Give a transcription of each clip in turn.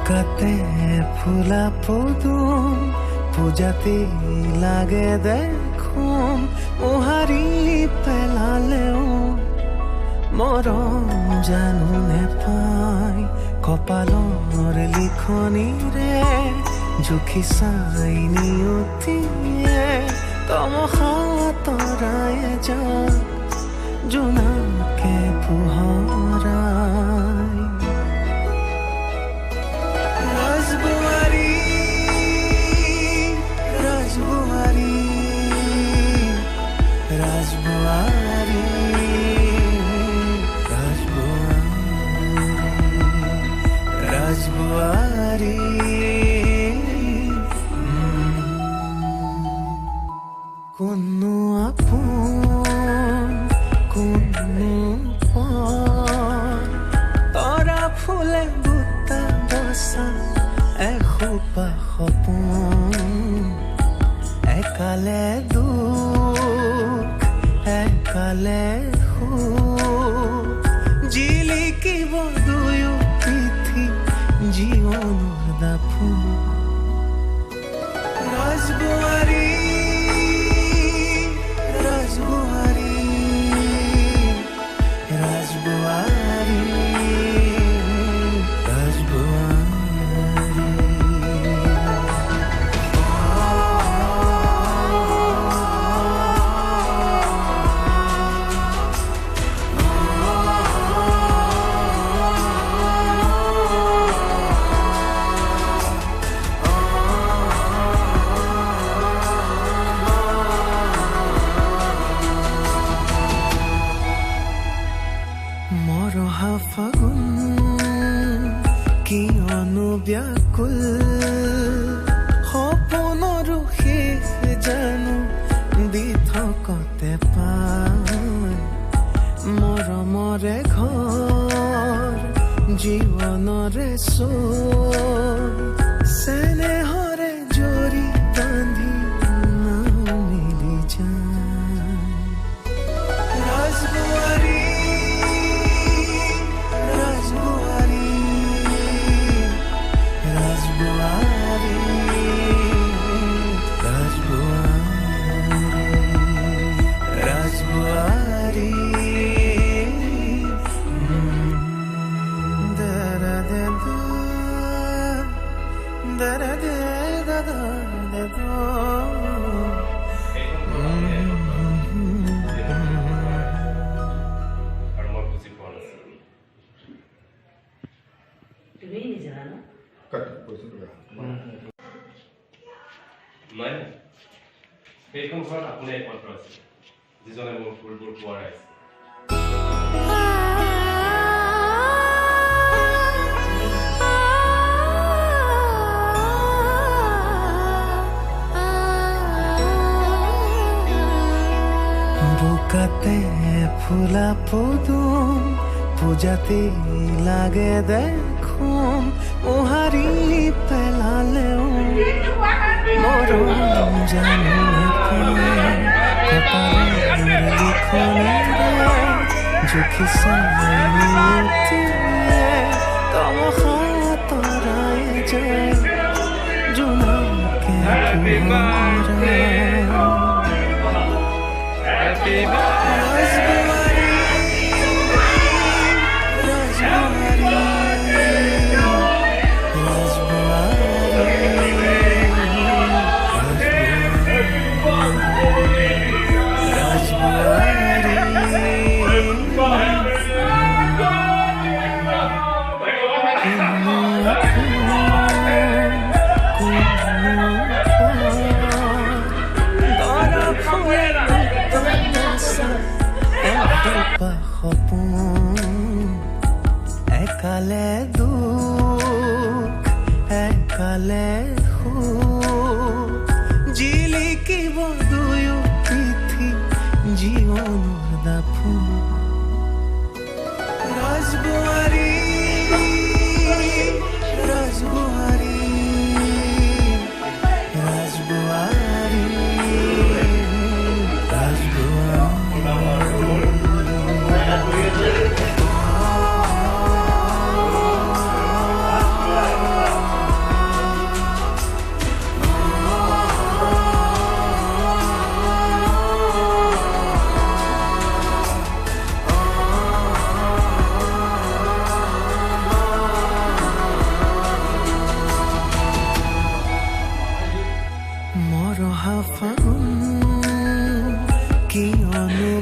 বুকাতে ফুলা পদুম পূজাতে লাগে দেখুন মোহাৰি পেলালেও মৰম জানো নেপাই কপালৰ লিখনিৰে জুখি চাই নিয়তিয়ে তমসা তৰাই যাক জোনাকে পোহৰাই ৰাজবোৱাৰী ৰাজবোৱাৰী ৰাজবোৱাৰী ৰাজবুয়াৰি কোনো আপন কোনো পৰ তৰা ফুলে বুটা বসা এসোপা সপোন একালে দুখ একালে সুখ জিলিকিব দুয়ো জীবনৰ দাপোন ৰাজবুৱাৰী ৰাজবুৱাৰী ৰাজবুৱাৰী মৰহা ফাগুন কিয়নো ব্যাকুল সপোনৰো শেষ জানো বিথকতে পাই মৰমৰে ঘৰ জীৱনৰে চোৰ চেনেহৰে জৰি বান্ধি মিলি যায় ৰাজবুৱাৰী সেইখন ঘৰত আপুনি একমাত্ৰ আছে যিজনে মোৰ ফুলবোৰ পোৱাই আছে বুকাতে ফুলা পদুম পূজাতে লাগে দেখুন মোহাৰি পেলালেও মৰম জানো নেপাই কপালৰ লিখনিৰে জুখি চাই নিয়তিয়ে তমসা তৰাই যায় জোনাকে পোহৰাই একালে দুখ একালে সুখ জিলিকিব দুয়ো পৃথি জীৱনৰ দাপোন ৰাজবুৱাৰী ৰাজবুৱাৰী ৰাজবুৱাৰী ৰাজবুৱাৰী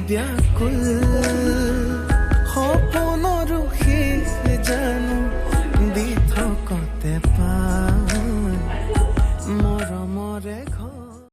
ব্যাকুল